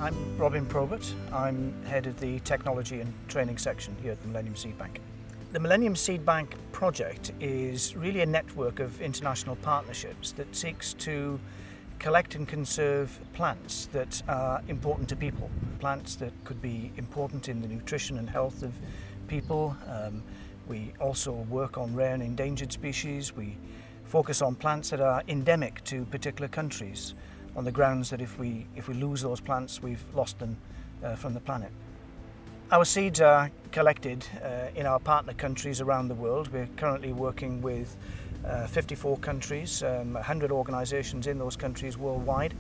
I'm Robin Probert. I'm head of the Technology and Training section here at the Millennium Seed Bank. The Millennium Seed Bank project is really a network of international partnerships that seeks to collect and conserve plants that are important to people. Plants that could be important in the nutrition and health of people. We also work on rare and endangered species. We focus on plants that are endemic to particular countries, on the grounds that if we lose those plants, we've lost them from the planet. Our seeds are collected in our partner countries around the world. We're currently working with 54 countries, 100 organisations in those countries worldwide.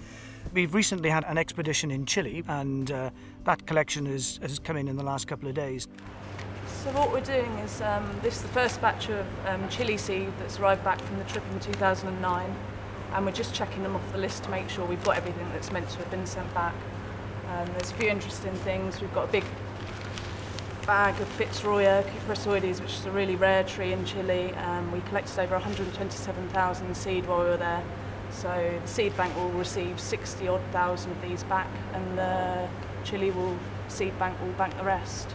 We've recently had an expedition in Chile, and that collection has come in the last couple of days. So what we're doing is, this is the first batch of chili seed that's arrived back from the trip in 2009. And we're just checking them off the list to make sure we've got everything that's meant to have been sent back. There's a few interesting things. We've got a big bag of Fitzroya Cupressaoides, which is a really rare tree in Chile. We collected over 127,000 seed while we were there. So the seed bank will receive 60-odd thousand of these back, and the Chile seed bank will bank the rest.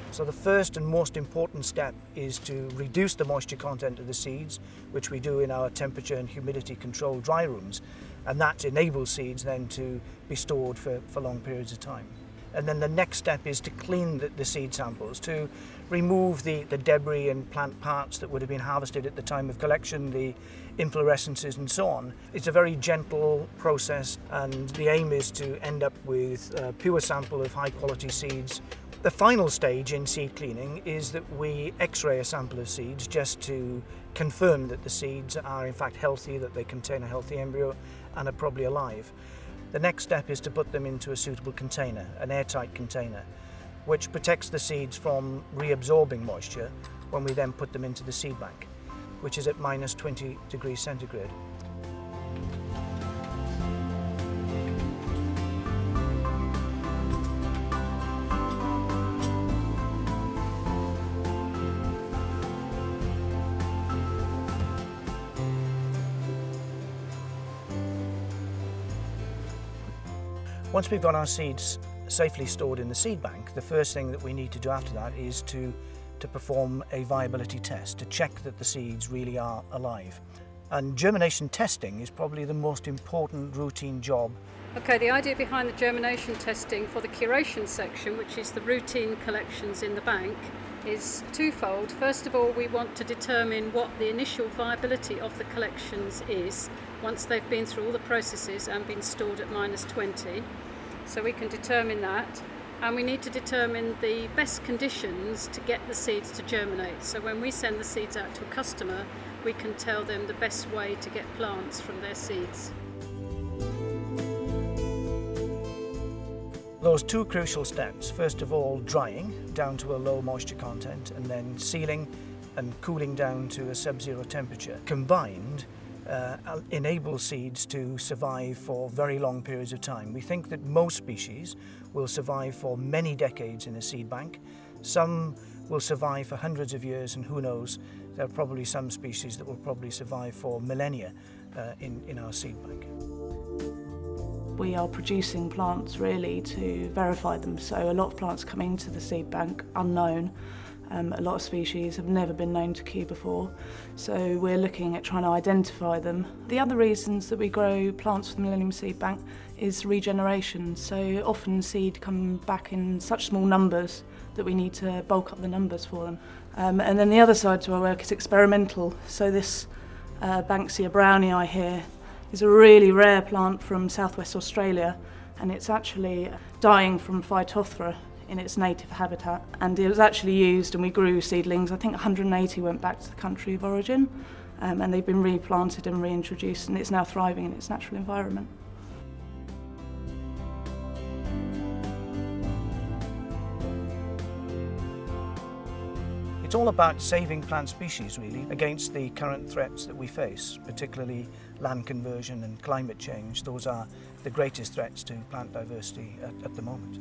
So the first and most important step is to reduce the moisture content of the seeds, which we do in our temperature and humidity controlled dry rooms, and that enables seeds then to be stored for long periods of time. And then the next step is to clean the seed samples, to remove the debris and plant parts that would have been harvested at the time of collection, the inflorescences and so on. It's a very gentle process, and the aim is to end up with a pure sample of high quality seeds. The final stage in seed cleaning is that we x-ray a sample of seeds just to confirm that the seeds are in fact healthy, that they contain a healthy embryo and are probably alive. The next step is to put them into a suitable container, an airtight container, which protects the seeds from reabsorbing moisture when we then put them into the seed bank, which is at minus 20 degrees centigrade. Once we've got our seeds safely stored in the seed bank, the first thing that we need to do after that is to perform a viability test, to check that the seeds really are alive. And germination testing is probably the most important routine job. Okay, the idea behind the germination testing for the curation section, which is the routine collections in the bank, is twofold. First of all, we want to determine what the initial viability of the collections is once they've been through all the processes and been stored at minus 20. So we can determine that, and we need to determine the best conditions to get the seeds to germinate. So when we send the seeds out to a customer, we can tell them the best way to get plants from their seeds. Those two crucial steps, first of all drying down to a low moisture content, and then sealing and cooling down to a sub-zero temperature, combined enable seeds to survive for very long periods of time. We think that most species will survive for many decades in a seed bank. Some will survive for hundreds of years, and who knows, there are probably some species that will probably survive for millennia in our seed bank. We are producing plants really to verify them, so a lot of plants come into the seed bank unknown. A lot of species have never been known to queue before, so we're looking at trying to identify them. The other reasons that we grow plants for the Millennium Seed Bank is regeneration, so often seed come back in such small numbers that we need to bulk up the numbers for them. And then the other side to our work is experimental, so this Banksia brownii here is a really rare plant from southwest Australia, and it's actually dying from Phytophthora in its native habitat, and it was actually used, and we grew seedlings. I think 180 went back to the country of origin, and they've been replanted and reintroduced, and it's now thriving in its natural environment. It's all about saving plant species really against the current threats that we face, particularly land conversion and climate change. Those are the greatest threats to plant diversity at the moment.